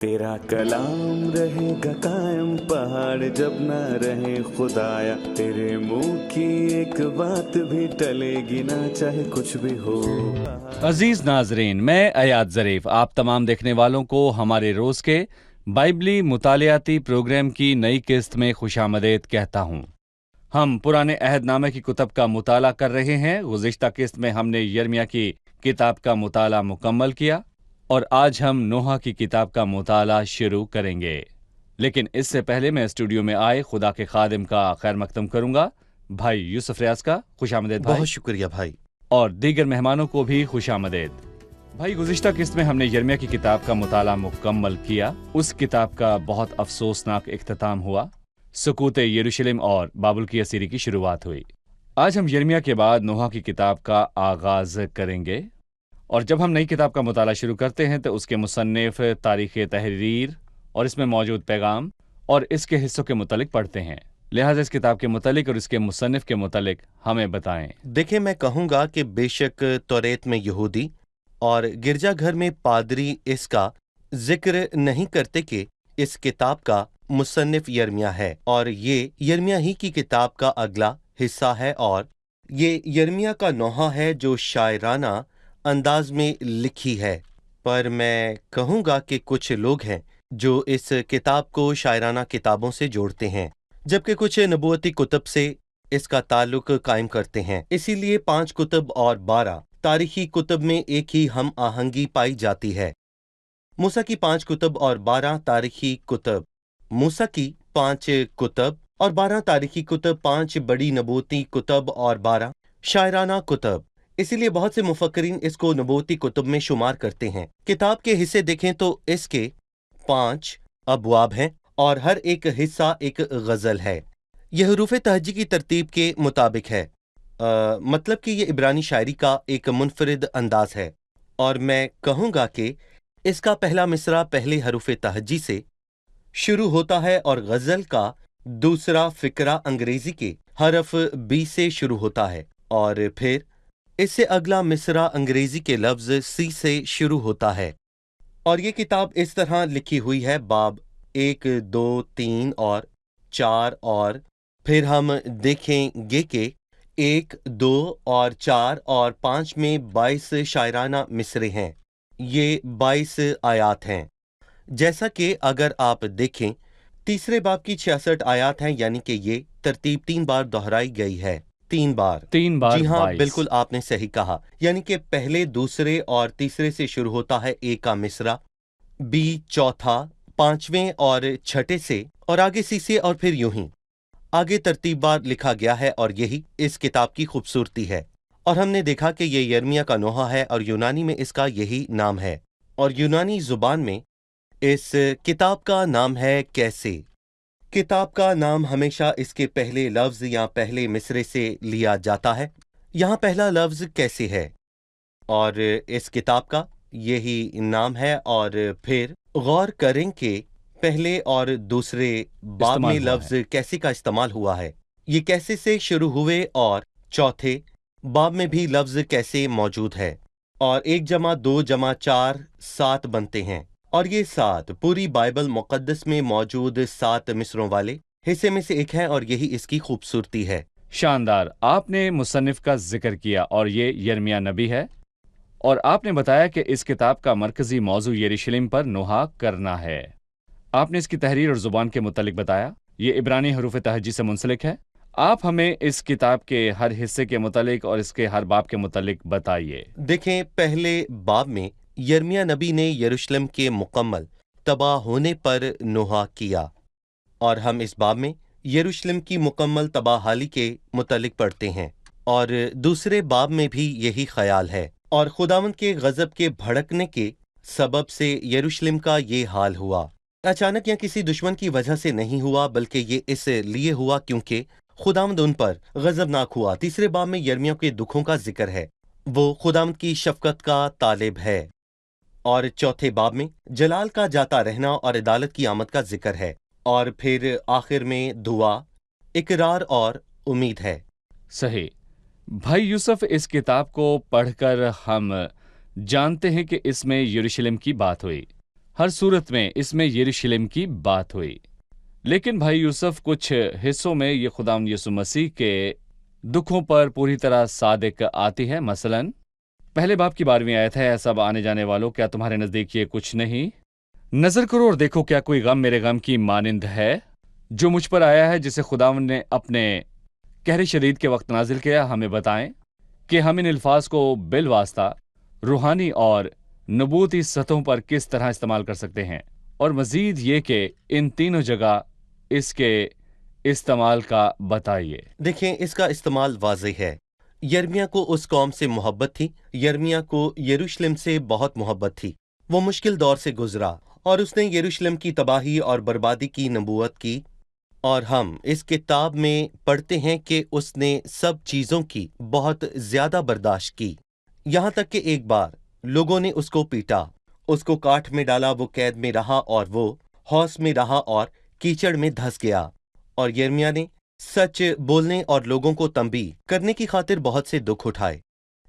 तेरा कलाम रहेगा कायम पहाड़ जब ना रहे खुदाया, तेरे मुंह की एक बात भी टलेगी ना चाहे कुछ भी हो। अजीज नाजरीन, मैं अयाद ज़रीफ आप तमाम देखने वालों को हमारे रोज के बाइबली मुतालियाती प्रोग्राम की नई किस्त में खुशामदीद कहता हूँ। हम पुराने अहदनामे की कुतब का मुताला कर रहे हैं। गुज़िश्ता किस्त में हमने यिर्मयाह की किताब का मुताला मुकम्मल किया और आज हम नोहा की किताब का मुताला शुरू करेंगे। लेकिन इससे पहले मैं स्टूडियो में आए खुदा के खादिम का खैर मकदम करूंगा, भाई यूसुफ रियाज का। खुशामदीद भाई। बहुत शुक्रिया भाई। और दीगर मेहमानों को भी खुशामदीद भाई। गुज़िश्ता किस्त में हमने यिर्मयाह की किताब का मुताला मुकम्मल किया। उस किताब का बहुत अफसोसनाक इख्तिताम हुआ। सुकूत यरूशलेम और बाबुल की असीरी की शुरुआत हुई। आज हम यिर्मयाह के बाद नोहा की किताब का आगाज करेंगे और जब हम नई किताब का मुताला शुरू करते हैं तो उसके मुसन्निफ, तारीख़ तहरीर और इसमें मौजूद पैगाम और इसके हिस्सों के मुतालिक पढ़ते हैं। लिहाजा इस किताब के मुतालिक और इसके मुसन्निफ के मुतालिक हमें बताएं। देखें, मैं कहूँगा कि बेशक तौरेत में यहूदी और गिरजाघर में पादरी इसका जिक्र नहीं करते कि इस किताब का मुसन्निफ यिर्मयाह है और ये यिर्मयाह ही की किताब का अगला हिस्सा है और ये यिर्मयाह का नोहा है जो शायराना अंदाज में लिखी है। पर मैं कहूँगा कि कुछ लोग हैं जो इस किताब को शायराना किताबों से जोड़ते हैं, जबकि कुछ नबूवती कुतब से इसका ताल्लुक कायम करते हैं। इसीलिए 5 कुतब और 12 तारीखी कुतब में एक ही हम आहंगी पाई जाती है। मूसा की 5 कुतब और 12 तारीखी कुतब, मूसा की 5 कुतब और 12 तारीखी कुतब, 5 बड़ी नबूवती कुतब और 12 शायराना कुतब। इसीलिए बहुत से मुफक्किरीन इसको नबूवती कुतब में शुमार करते हैं। किताब के हिस्से देखें तो इसके 5 अबवाब हैं और हर एक हिस्सा एक गज़ल है। यह हरूफ तहज्जी की तरतीब के मुताबिक है। मतलब कि ये इब्रानी शायरी का एक मुनफरिद अंदाज है और मैं कहूँगा कि इसका पहला मिसरा पहले हरूफ तहज्जी से शुरू होता है और गज़ल का दूसरा फिक्रा अंग्रेजी के हरफ बी से शुरू होता है और फिर इससे अगला मिसरा अंग्रेजी के लफ्ज़ सी से शुरू होता है। और ये किताब इस तरह लिखी हुई है, बाब 1, 2, 3 और 4 और फिर हम देखेंगे कि 1, 2 और 4 और 5 में 22 शायराना मिसरे हैं। ये 22 आयात हैं। जैसा कि अगर आप देखें तीसरे बाब की 66 आयात हैं, यानी कि ये तरतीब 3 बार दोहराई गई है। 3 बार। जी हाँ, 22। बिल्कुल आपने सही कहा। यानी कि पहले, दूसरे और तीसरे से शुरू होता है ए का मिसरा, बी चौथा, 5वें और छठे से और आगे सी से और फिर यूं ही आगे तरतीबवार लिखा गया है और यही इस किताब की खूबसूरती है। और हमने देखा कि ये यिर्मयाह का नोहा है और यूनानी में इसका यही नाम है और यूनानी जुबान में इस किताब का नाम है कैसे। किताब का नाम हमेशा इसके पहले लफ्ज़ या पहले मिसरे से लिया जाता है। यहाँ पहला लफ्ज़ कैसे है और इस किताब का यही नाम है और फिर गौर करें कि पहले और दूसरे बाब में लफ्ज़ कैसे का इस्तेमाल हुआ है। ये कैसे से शुरू हुए और चौथे बाब में भी लफ्ज़ कैसे मौजूद है और 1 जमा 2 जमा 4 7 बनते हैं और ये 7 पूरी बाइबल मुक़द्दस में मौजूद 7 मिसरों वाले हिस्से में से एक है और यही इसकी खूबसूरती है। शानदार। आपने मुसन्निफ का जिक्र किया और ये यिर्मयाह नबी है और आपने बताया कि इस किताब का मरकजी मौजू यरूशलेम पर नोहा करना है। आपने इसकी तहरीर और जुबान के मुतालिक बताया। ये इब्रानी हरूफ तहज्जी से मुंसलिक है। आप हमें इस किताब के हर हिस्से के मुतालिक और इसके हर बाब के मुतालिक बताइए। देखें, पहले बाब में यिर्मयाह नबी ने यरूशलेम के मुकम्मल तबाह होने पर नोहा किया और हम इस बाब में यरूशलेम की मुकम्मल तबाहाली के मुतालिक पढ़ते हैं और दूसरे बाब में भी यही ख्याल है और खुदावंद के गजब के भड़कने के सबब से यरूशलेम का ये हाल हुआ। अचानक या किसी दुश्मन की वजह से नहीं हुआ, बल्कि ये इसलिए हुआ क्योंकि खुदावंद उन पर गजबनाक हुआ। तीसरे बाब में यिर्मयाह के दुखों का जिक्र है, वो खुदावंद की शफकत का तालिब है और चौथे बाब में जलाल का जाता रहना और अदालत की आमद का जिक्र है और फिर आखिर में दुआ, इकरार और उम्मीद है। सही। भाई यूसुफ, इस किताब को पढ़कर हम जानते हैं कि इसमें यरूशलेम की बात हुई हर सूरत में इसमें यरूशलेम की बात हुई। लेकिन भाई यूसुफ, कुछ हिस्सों में ये खुदावंद यीशु मसीह के दुखों पर पूरी तरह सादिक आती है। मसलन पहले बाब की 12वीं आयत है, सब आने जाने वालों, क्या तुम्हारे नजदीक ये कुछ नहीं? नजर करो और देखो, क्या कोई गम मेरे गम की मानिंद है जो मुझ पर आया है, जिसे खुदावंद ने अपने कहर शदीद के वक्त नाजिल किया। हमें बताएं कि हम इन अल्फाज को बिल वास्ता रूहानी और नबूती सतहों पर किस तरह इस्तेमाल कर सकते हैं, और मजीद ये कि इन तीनों जगह इसके इस्तेमाल का बताइए। देखें, इसका इस्तेमाल वाज़ेह है। यर्मिया को उस कौम से मोहब्बत थी, यर्मिया को यरूशलेम से बहुत मोहब्बत थी। वो मुश्किल दौर से गुजरा और उसने यरूशलेम की तबाही और बर्बादी की नबूवत की, और हम इस किताब में पढ़ते हैं कि उसने सब चीज़ों की बहुत ज़्यादा बर्दाश्त की, यहाँ तक कि एक बार लोगों ने उसको पीटा, उसको काठ में डाला, वो कैद में रहा और वो हौस में रहा और कीचड़ में धंस गया। और यर्मिया ने सच बोलने और लोगों को तंबीह करने की खातिर बहुत से दुख उठाए।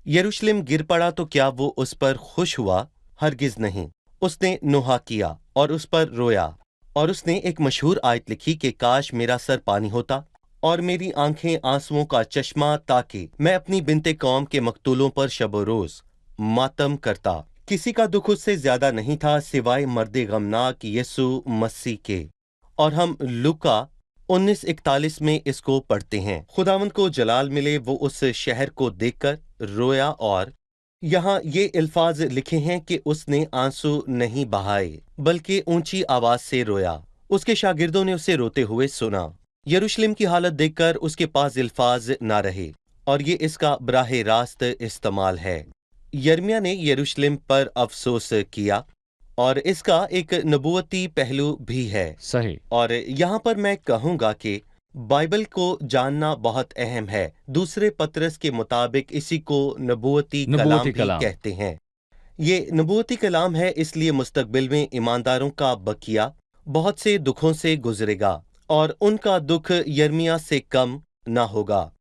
यरूशलेम गिर पड़ा तो क्या वो उस पर खुश हुआ? हरगिज नहीं। उसने नोहा किया और उस पर रोया, और उसने एक मशहूर आयत लिखी कि काश मेरा सर पानी होता और मेरी आंखें आंसुओं का चश्मा, ताकि मैं अपनी बिनते कौम के मकतूलों पर शबो रोज मातम करता। किसी का दुख उससे ज्यादा नहीं था सिवाय मर्दे गमनाक यीशु मसीह के। और हम लूका 19:41 में इसको पढ़ते हैं, खुदावंद को जलाल मिले, वो उस शहर को देखकर रोया, और यहाँ ये अल्फाज लिखे हैं कि उसने आंसू नहीं बहाए बल्कि ऊंची आवाज से रोया। उसके शागिर्दों ने उसे रोते हुए सुना। यरूशलेम की हालत देखकर उसके पास अल्फाज ना रहे, और ये इसका बराह रास्त इस्तेमाल है। यर्मिया ने यरूशलेम पर अफसोस किया, और इसका एक नबूवती पहलू भी है। सही। और यहाँ पर मैं कहूँगा कि बाइबल को जानना बहुत अहम है। दूसरे पत्रस के मुताबिक इसी को नबूवती कलाम भी कहते हैं। ये नबूवती कलाम है, इसलिए मुस्तकबिल में ईमानदारों का बकिया बहुत से दुखों से गुजरेगा, और उनका दुख यर्मिया से कम ना होगा।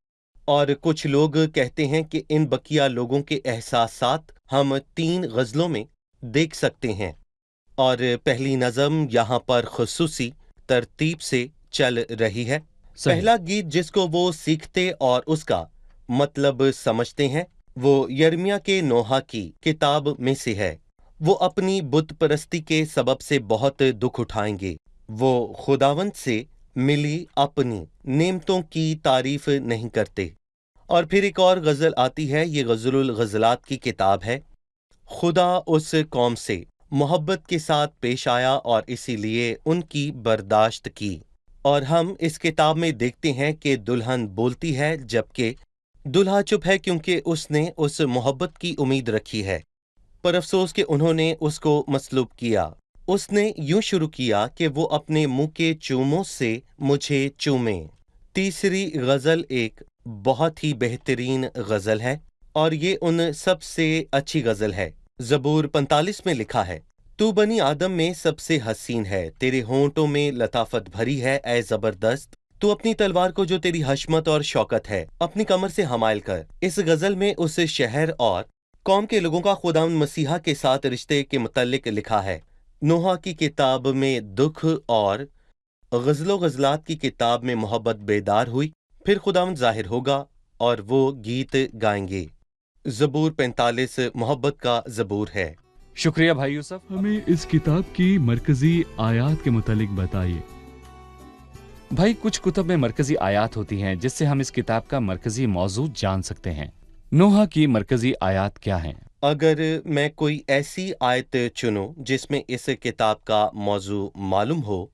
और कुछ लोग कहते हैं कि इन बकिया लोगों के एहसासात हम 3 गज़लों में देख सकते हैं, और पहली नज़म यहाँ पर खुसूसी तरतीब से चल रही है। पहला गीत जिसको वो सीखते और उसका मतलब समझते हैं, वो यर्मिया के नोहा की किताब में से है। वो अपनी बुत परस्ती के सबब से बहुत दुख उठाएंगे। वो खुदावंद से मिली अपनी नेमतों की तारीफ नहीं करते। और फिर एक और गज़ल आती है, ये गज़लुल गज़लात की किताब है। खुदा उस कौम से मोहब्बत के साथ पेश आया और इसीलिए उनकी बर्दाश्त की। और हम इस किताब में देखते हैं कि दुल्हन बोलती है जबकि दुल्हा चुप है, क्योंकि उसने उस मोहब्बत की उम्मीद रखी है, पर अफसोस कि उन्होंने उसको मसलूब किया। उसने यूं शुरू किया कि वो अपने मुंह के चूमों से मुझे चूमे। तीसरी गज़ल एक बहुत ही बेहतरीन गज़ल है, और ये उन सबसे अच्छी गज़ल है। ज़बूर 45 में लिखा है, तू बनी आदम में सबसे हसीन है, तेरे होंठों में लताफत भरी है ए जबरदस्त। तू अपनी तलवार को जो तेरी हशमत और शौकत है अपनी कमर से हमायल कर। इस गज़ल में उस शहर और कौम के लोगों का खुदावंद मसीहा के साथ रिश्ते के मुतल्लिक लिखा है। नोहा की किताब में दुख और गज़लो गज़लात की किताब में मोहब्बत बेदार हुई। फिर खुदावंद जाहिर होगा और वो गीत गाएंगे। ज़बूर 45 मोहब्बत का ज़बूर है। शुक्रिया भाई यूसुफ। हमें इस किताब की मरकजी आयात के मुतालिक बताइए। भाई, कुछ कुतुब में मरकजी आयात होती हैं जिससे हम इस किताब का मरकजी मौजू जान सकते हैं। नोहा की मरकजी आयात क्या हैं? अगर मैं कोई ऐसी आयत चुनूं जिसमें इस किताब का मौजू मालूम हो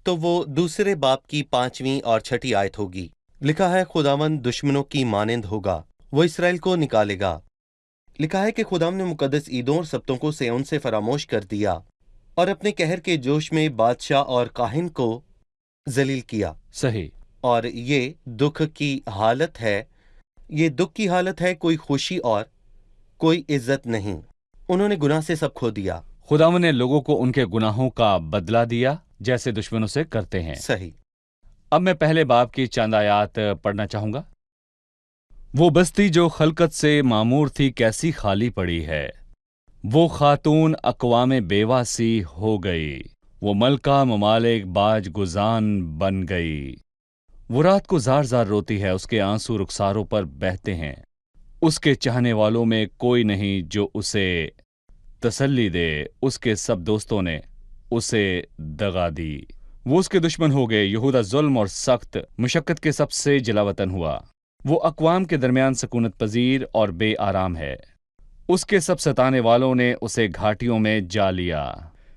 तो वो दूसरे बाब की 5वीं और 6ठी आयत होगी। लिखा है, खुदावंद दुश्मनों की मानिंद होगा, वो इसराइल को निकालेगा। लिखा है कि खुदावंद ने मुकद्दस ईदों और सब्तों को सिय्योन से फरामोश कर दिया और अपने कहर के जोश में बादशाह और काहिन को जलील किया। सही। और ये दुख की हालत है, ये दुख की हालत है, कोई खुशी और कोई इज्जत नहीं। उन्होंने गुनाह से सब खो दिया। खुदावंद ने लोगों को उनके गुनाहों का बदला दिया जैसे दुश्मनों से करते हैं। सही। अब मैं पहले बाब की चंद आयात पढ़ना चाहूंगा। वो बस्ती जो खलकत से मामूर थी कैसी खाली पड़ी है, वो खातून अक़वाम बेवा सी हो गई, वो मलका ममालिक बाज गुजान बन गई। वो रात को जार जार रोती है, उसके आंसू रुखसारों पर बहते हैं। उसके चाहने वालों में कोई नहीं जो उसे तसल्ली दे, उसके सब दोस्तों ने उसे दगा दी। वो उसके दुश्मन हो गए। यहूदा जुल्म और सख्त मुशक्कत के सबसे जलावतन हुआ। वो अक़वाम के दरमियान सकूनत पजीर और बे आराम है। उसके सब सताने वालों ने उसे घाटियों में जा लिया।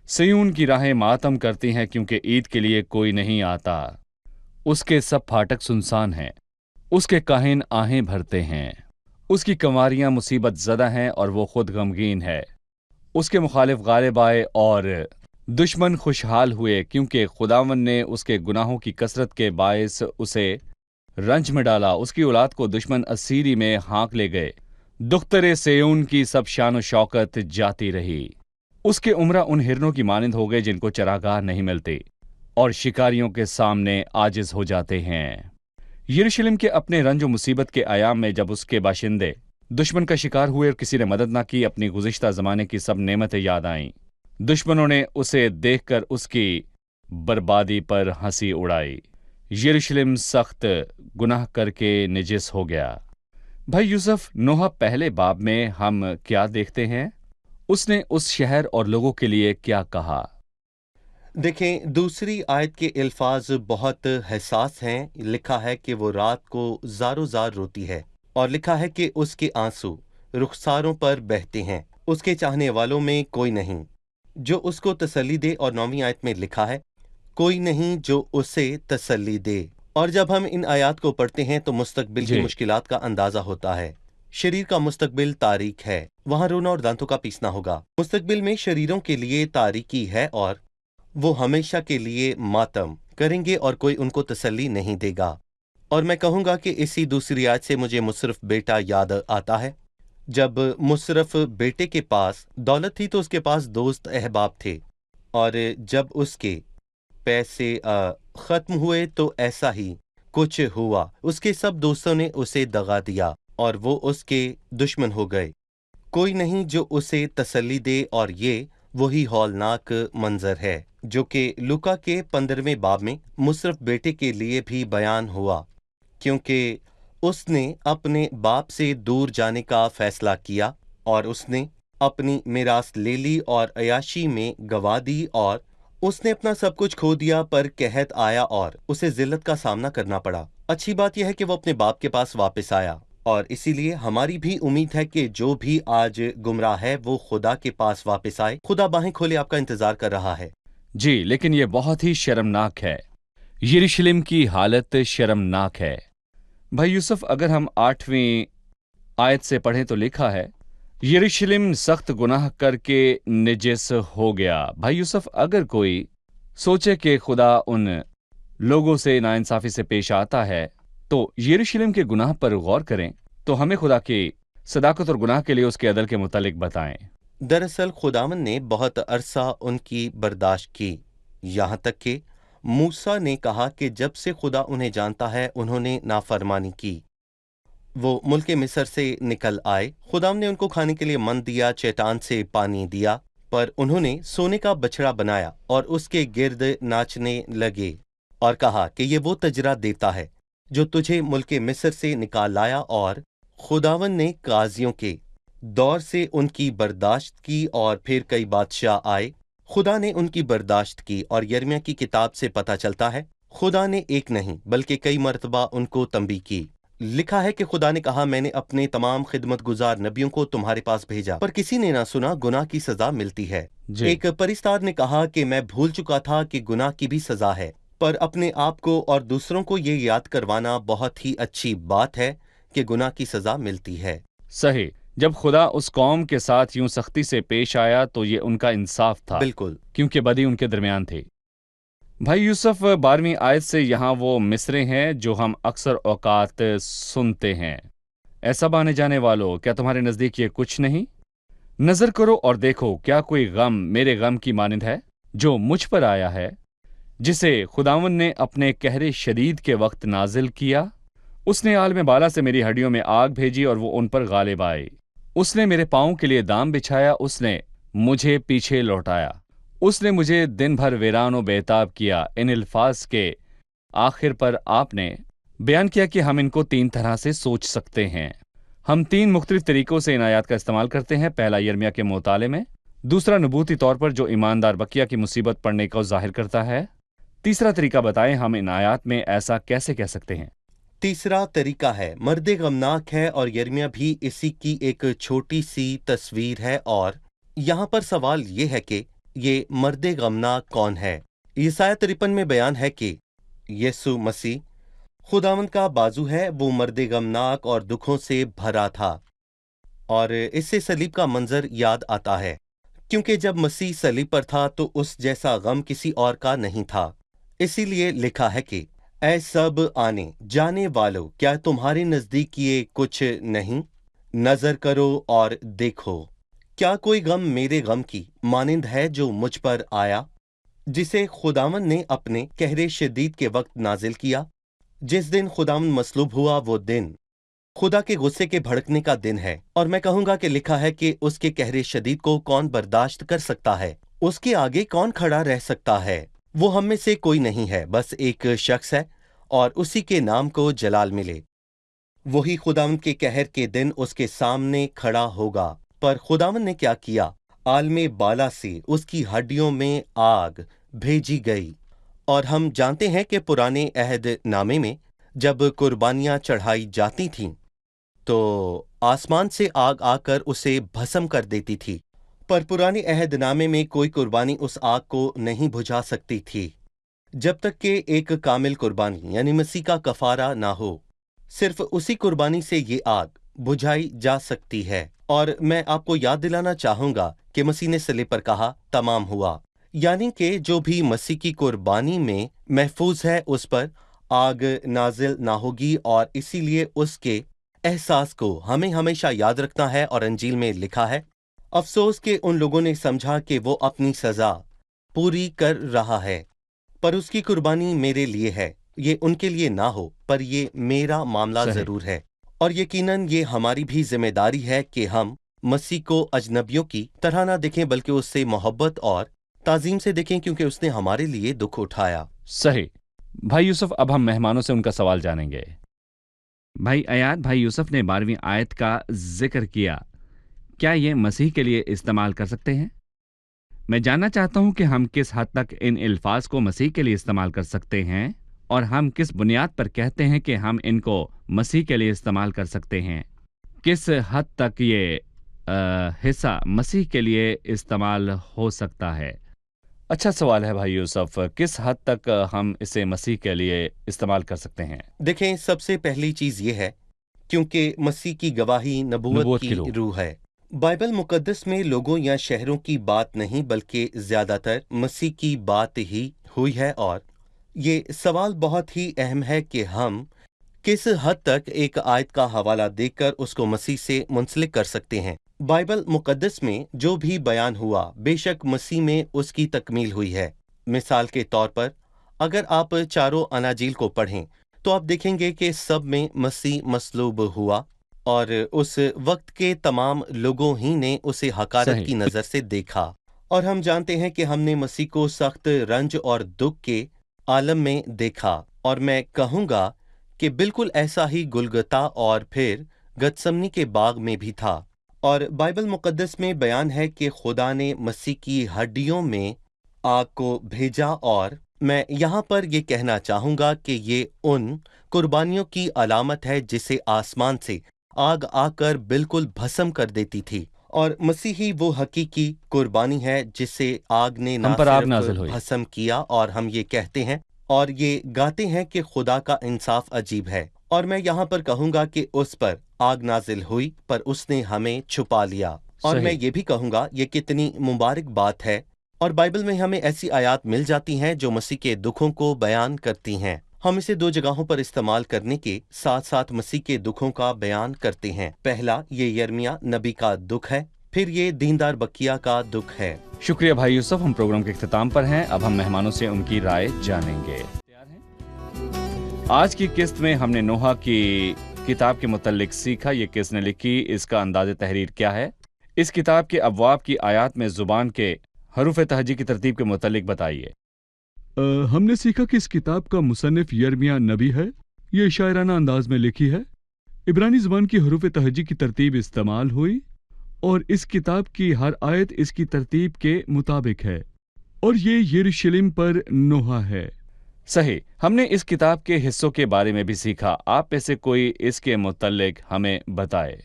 सयून की राहें मातम करती हैं क्योंकि ईद के लिए कोई नहीं आता। उसके सब फाटक सुनसान हैं, उसके काहिन आहें भरते हैं। उसकी कंवारियां मुसीबत ज़दा हैं और वो खुद गमगीन है। उसके मुखालिफ गालिब आए और दुश्मन खुशहाल हुए क्योंकि खुदावन ने उसके गुनाहों की कसरत के बायस उसे रंज में डाला। उसकी औलाद को दुश्मन असीरी में हाँक ले गए। दुख्तरे सेयून की सब शान शौकत जाती रही। उसके उम्रा उन हिरनों की मानिंद हो गए जिनको चरागाह नहीं मिलते और शिकारियों के सामने आजिज हो जाते हैं। यरूशलेम के अपने रंज और मुसीबत के आयाम में जब उसके बाशिंदे दुश्मन का शिकार हुए और किसी ने मदद ना की, अपनी गुज़िश्ता ज़माने की सब नेमतें याद आईं। दुश्मनों ने उसे देखकर उसकी बर्बादी पर हंसी उड़ाई। यरूशलेम सख्त गुनाह करके निजिस हो गया। भाई यूसुफ, नोहा पहले बाब में हम क्या देखते हैं? उसने उस शहर और लोगों के लिए क्या कहा? देखें, दूसरी आयत के अल्फाज बहुत हसास हैं। लिखा है कि वो रात को ज़ारो ज़ार रोती है और लिखा है कि उसके आंसू रुखसारों पर बहते हैं। उसके चाहने वालों में कोई नहीं जो उसको तसल्ली दे, और 9वीं आयत में लिखा है कोई नहीं जो उसे तसल्ली दे। और जब हम इन आयात को पढ़ते हैं तो मुस्तकबिल की जी। मुश्किलात का अंदाजा होता है। शरीर का मुस्तकबिल तारीख है, वहाँ रोना और दांतों का पीसना होगा। मुस्तकबिल में शरीरों के लिए तारीकी है और वो हमेशा के लिए मातम करेंगे और कोई उनको तसल्ली नहीं देगा। और मैं कहूँगा कि इसी दूसरी आयत से मुझे मुसरफ बेटा याद आता है। जब मुसरफ बेटे के पास दौलत थी तो उसके पास दोस्त अहबाब थे, और जब उसके पैसे खत्म हुए तो ऐसा ही कुछ हुआ। उसके सब दोस्तों ने उसे दगा दिया और वो उसके दुश्मन हो गए। कोई नहीं जो उसे तसल्ली दे, और ये वही हौलनाक मंजर है जो कि लूका के 15वें बाब में मुसरफ बेटे के लिए भी बयान हुआ, क्योंकि उसने अपने बाप से दूर जाने का फैसला किया और उसने अपनी मिरास ले ली और अयाशी में गवा दी, और उसने अपना सब कुछ खो दिया। पर कहत आया और उसे जिल्लत का सामना करना पड़ा। अच्छी बात यह है कि वो अपने बाप के पास वापस आया, और इसीलिए हमारी भी उम्मीद है कि जो भी आज गुमराह है वो खुदा के पास वापस आए। खुदा बाहें खोले आपका इंतजार कर रहा है। जी, लेकिन ये बहुत ही शर्मनाक है। यरूशलेम की हालत शर्मनाक है। भाई यूसुफ, अगर हम 8वीं आयत से पढ़ें तो लिखा है यरूशलेम सख्त गुनाह करके निजिस हो गया। भाई यूसुफ, अगर कोई सोचे कि खुदा उन लोगों से नाइंसाफी से पेश आता है तो यरूशलेम के गुनाह पर गौर करें तो हमें खुदा की सदाकत और गुनाह के लिए उसके अदल के मुतालिक बताएं। दरअसल खुदावन ने बहुत अरसा उनकी बर्दाश्त की, यहाँ तक कि मूसा ने कहा कि जब से खुदा उन्हें जानता है उन्होंने नाफरमानी की। वो मुल्क मिस्र से निकल आए। खुदाम ने उनको खाने के लिए मन दिया, चट्टान से पानी दिया, पर उन्होंने सोने का बछड़ा बनाया और उसके गिर्द नाचने लगे और कहा कि ये वो तजरा देता है जो तुझे मुल्क मिस्र से निकाल लाया। और खुदावन ने काजियों के दौर से उनकी बर्दाश्त की, और फिर कई बादशाह आए, खुदा ने उनकी बर्दाश्त की। और यिर्मयाह की किताब से पता चलता है खुदा ने एक नहीं बल्कि कई मरतबा उनको तंबीह की। लिखा है कि खुदा ने कहा, मैंने अपने तमाम खिदमत गुजार नबियों को तुम्हारे पास भेजा, पर किसी ने ना सुना। गुनाह की सजा मिलती है। एक परिस्तार ने कहा कि मैं भूल चुका था कि गुनाह की भी सजा है, पर अपने आप को और दूसरों को ये याद करवाना बहुत ही अच्छी बात है कि गुनाह की सजा मिलती है। सही। जब खुदा उस कौम के साथ यूं सख्ती से पेश आया तो ये उनका इंसाफ था, बिल्कुल, क्योंकि बदी उनके दरमियान थी। भाई यूसुफ, 12वीं आयत से यहाँ वो मिसरे हैं जो हम अक्सर औकात सुनते हैं। ऐसा बाने जाने वालों, क्या तुम्हारे नज़दीक ये कुछ नहीं? नज़र करो और देखो, क्या कोई गम मेरे गम की मानिंद है जो मुझ पर आया है, जिसे खुदावन ने अपने कहरे शदीद के वक्त नाजिल किया। उसने आलम बाला से मेरी हड्डियों में आग भेजी और वो उन पर गालिब आई। उसने मेरे पाँव के लिए दाम बिछाया, उसने मुझे पीछे लौटाया, उसने मुझे दिन भर वीरान व बेताब किया। इन अल्फाज के आखिर पर आपने बयान किया कि हम इनको 3 तरह से सोच सकते हैं। हम 3 मुख्तलिफ तरीकों से इन आयात का इस्तेमाल करते हैं। पहला यिर्मयाह के मुताले में, दूसरा नबूती तौर पर जो ईमानदार बकिया की मुसीबत पड़ने को जाहिर करता है। तीसरा तरीका बताएं हम इन आयात में ऐसा कैसे कह सकते हैं। तीसरा तरीका है मर्द गमनाक है, और यिर्मयाह भी इसी की एक छोटी सी तस्वीर है। और यहाँ पर सवाल ये है कि ये मर्द गमनाक कौन है। ईसाया 53 में बयान है कि यीशु मसीह खुदावंद का बाजू है, वो मर्द गमनाक और दुखों से भरा था। और इससे सलीब का मंजर याद आता है, क्योंकि जब मसीह सलीब पर था तो उस जैसा गम किसी और का नहीं था। इसीलिए लिखा है कि ऐ सब आने जाने वालों, क्या तुम्हारे नजदीक ये कुछ नहीं? नजर करो और देखो, क्या कोई गम मेरे गम की मानिंद है जो मुझ पर आया, जिसे खुदावंद ने अपने कहरे शदीद के वक्त नाजिल किया। जिस दिन खुदावंद मसलूब हुआ वो दिन खुदा के गुस्से के भड़कने का दिन है। और मैं कहूंगा कि लिखा है कि उसके कहरे शदीद को कौन बर्दाश्त कर सकता है, उसके आगे कौन खड़ा रह सकता है। वो हम में से कोई नहीं है, बस एक शख्स है, और उसी के नाम को जलाल मिले। वही खुदावंद के कहर के दिन उसके सामने खड़ा होगा। पर खुदावंद ने क्या किया? आलमे बाला से उसकी हड्डियों में आग भेजी गई। और हम जानते हैं कि पुराने अहद नामे में जब कुर्बानियां चढ़ाई जाती थीं तो आसमान से आग आकर उसे भस्म कर देती थी। पर पुराने अहद नामे में कोई कुर्बानी उस आग को नहीं बुझा सकती थी जब तक कि एक कामिल कुर्बानी यानी मसीह का कफारा ना हो। सिर्फ उसी कुर्बानी से ये आग बुझाई जा सकती है। और मैं आपको याद दिलाना चाहूंगा कि मसीह ने सलीब पर कहा तमाम हुआ, यानी कि जो भी मसीह की कुर्बानी में महफूज है उस पर आग नाजिल ना होगी। और इसीलिए उसके एहसास को हमें हमेशा याद रखना है। और अंजील में लिखा है, अफसोस के उन लोगों ने समझा कि वो अपनी सजा पूरी कर रहा है, पर उसकी कुर्बानी मेरे लिए है। ये उनके लिए ना हो, पर ये मेरा मामला सही। जरूर है। और यकीनन ये हमारी भी जिम्मेदारी है कि हम मसीह को अजनबियों की तरह ना देखें, बल्कि उससे मोहब्बत और ताजीम से देखें, क्योंकि उसने हमारे लिए दुख उठाया। सही। भाई यूसुफ, अब हम मेहमानों से उनका सवाल जानेंगे। भाई अयात, भाई यूसुफ ने 12वीं आयत का जिक्र किया, क्या ये मसीह के लिए इस्तेमाल कर सकते हैं? मैं जानना चाहता हूं कि हम किस हद तक इन अल्फाज को मसीह के लिए इस्तेमाल कर सकते हैं, और हम किस बुनियाद पर कहते हैं कि हम इनको मसीह के लिए इस्तेमाल कर सकते हैं। किस हद तक ये हिस्सा मसीह के लिए इस्तेमाल हो सकता है? अच्छा सवाल है भाई यूसुफ, किस हद तक हम इसे मसीह के लिए इस्तेमाल कर सकते हैं? देखें, सबसे पहली चीज ये है, क्योंकि मसीह की गवाही नबूवत की रूह है। बाइबल मुकद्दस में लोगों या शहरों की बात नहीं, बल्कि ज्यादातर मसीह की बात ही हुई है। और ये सवाल बहुत ही अहम है कि हम किस हद तक एक आयत का हवाला देकर उसको मसीह से मुंसलिक कर सकते हैं। बाइबल मुकद्दस में जो भी बयान हुआ बेशक मसीह में उसकी तकमील हुई है। मिसाल के तौर पर अगर आप चारों अनाजील को पढ़ें तो आप देखेंगे कि सब में मसीह मसलूब हुआ, और उस वक्त के तमाम लोगों ही ने उसे हकारत की नजर से देखा। और हम जानते हैं कि हमने मसीह को सख्त रंज और दुख के आलम में देखा। और मैं कहूँगा कि बिल्कुल ऐसा ही गुलगता और फिर गतसमनी के बाग में भी था। और बाइबल मुकद्दस में बयान है कि खुदा ने मसीह की हड्डियों में आग को भेजा। और मैं यहाँ पर ये कहना चाहूँगा कि ये उन कुर्बानियों की अलामत है जिसे आसमान से आग आकर बिल्कुल भस्म कर देती थी। और मसीह ही वो हकीकी कुर्बानी है जिसे आग ने ना सिर्फ भस्म किया, और हम ये कहते हैं और ये गाते हैं कि खुदा का इंसाफ अजीब है। और मैं यहाँ पर कहूँगा कि उस पर आग नाजिल हुई, पर उसने हमें छुपा लिया। और मैं ये भी कहूँगा ये कितनी मुबारक बात है। और बाइबल में हमें ऐसी आयात मिल जाती हैं जो मसीह के दुखों को बयान करती हैं। हम इसे दो जगहों पर इस्तेमाल करने के साथ साथ मसीह के दुखों का बयान करते हैं। पहला ये यिर्मयाह नबी का दुख है, फिर ये दीनदार बकिया का दुख है। शुक्रिया भाई यूसुफ, हम प्रोग्राम के इख्तिताम पर हैं। अब हम मेहमानों से उनकी राय जानेंगे। तैयार हैं? आज की किस्त में हमने नोहा की किताब के मुतल्लिक सीखा, ये किसने लिखी, इसका अंदाज़ तहरीर क्या है? इस किताब के अब्वाब की आयात में ज़ुबान के हरूफ तहजी की तरतीब के मुतल्लिक बताइए। हमने सीखा कि इस किताब का मुसन्निफ यर्मिया नबी है। ये शायराना अंदाज में लिखी है। इब्रानी ज़ुबान की हरूफ तहजी की तरतीब इस्तेमाल हुई और इस किताब की हर आयत इसकी तरतीब के मुताबिक है और ये यरूशलेम पर नोहा है। सही। हमने इस किताब के हिस्सों के बारे में भी सीखा। आप में से कोई इसके मुतल्लिक हमें बताए।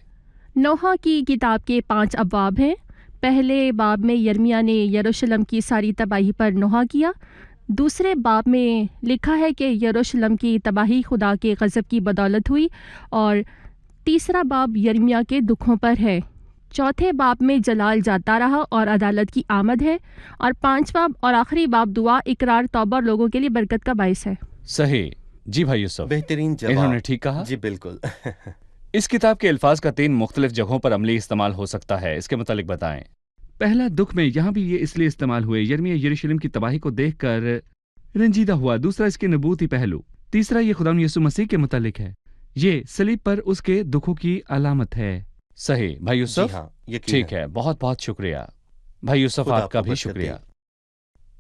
नोहा की किताब के 5 अब्वाब हैं। पहले बाब में यर्मिया ने यरूशलेम की सारी तबाही पर नोहा किया। दूसरे बाब में लिखा है कि यरूशलेम की तबाही खुदा के गज़ब की बदौलत हुई और तीसरा बाब यर्मिया के दुखों पर है। चौथे बाब में जलाल जाता रहा और अदालत की आमद है और 5वां और आखिरी बाब दुआ, इकरार, तौबा और लोगों के लिए बरकत का बाइस है। सही। जी भाई यूसुफ, बेहतरीन जवाब। इन्होंने ठीक कहा। जी बिल्कुल। इस किताब के अल्फाज का 3 मुख्तलिफ जगहों पर अमली इस्तेमाल हो सकता है, इसके मुतालिक बताएं। पहला, दुख में, यहाँ भी ये इसलिए इस्तेमाल हुए, यर्मिया यरूशलेम की तबाही को देखकर रंजीदा हुआ। दूसरा, इसके नबूती पहलू। तीसरा, ये खुदा यीशु मसीह के मुतालिक है। ये सलीब पर उसके दुखों की अलामत है। सही भाई यूसुफ। जी हाँ, यकीनन। ठीक है, बहुत बहुत शुक्रिया भाई यूसुफ, खुदा आपका आपको भी बरकत शुक्रिया। दे।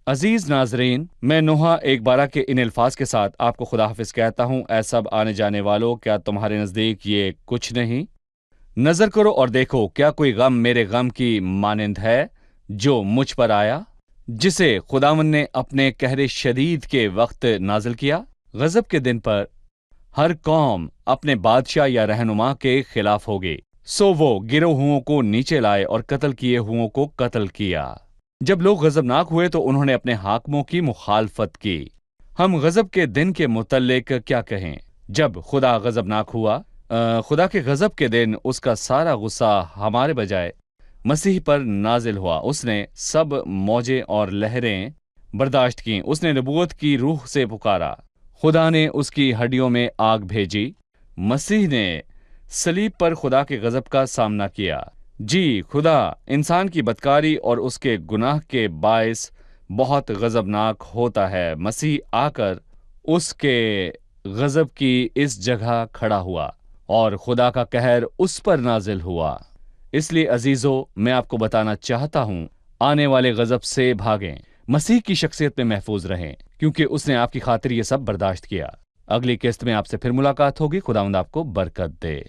अजीज नाजरीन, मैं नोहा एक बारह के इन अल्फाज के साथ आपको खुदा हाफिज कहता हूँ। ऐ सब आने जाने वालों, क्या तुम्हारे नज़दीक ये कुछ नहीं? नजर करो और देखो, क्या कोई गम मेरे गम की मानिंद है जो मुझ पर आया, जिसे खुदावन ने अपने कहरे शदीद के वक्त नाजिल किया। गजब के दिन पर हर कौम अपने बादशाह या रहनुमा के खिलाफ होगी, सो वो गिरोहुओं को नीचे लाए और कत्ल किए हुओं को कत्ल किया। जब लोग गजबनाक हुए तो उन्होंने अपने हाकमों की मुखालफत की। हम गजब के दिन के मुतल्लिक क्या कहें? जब खुदा गजबनाक हुआ, खुदा के गजब के दिन उसका सारा गुस्सा हमारे बजाय मसीह पर नाजिल हुआ। उसने सब मौजें और लहरें बर्दाश्त की। उसने नबूवत की रूह से पुकारा, खुदा ने उसकी हड्डियों में आग भेजी। मसीह ने सलीब पर खुदा के गजब का सामना किया। जी, खुदा इंसान की बदकारी और उसके गुनाह के बायस बहुत गजबनाक होता है। मसीह आकर उसके गजब की इस जगह खड़ा हुआ और खुदा का कहर उस पर नाजिल हुआ। इसलिए अजीजों, मैं आपको बताना चाहता हूं, आने वाले गजब से भागें, मसीह की शख्सियत में महफूज रहें, क्योंकि उसने आपकी खातिर ये सब बर्दाश्त किया। अगली किस्त में आपसे फिर मुलाकात होगी। खुदावंद आपको बरकत दे।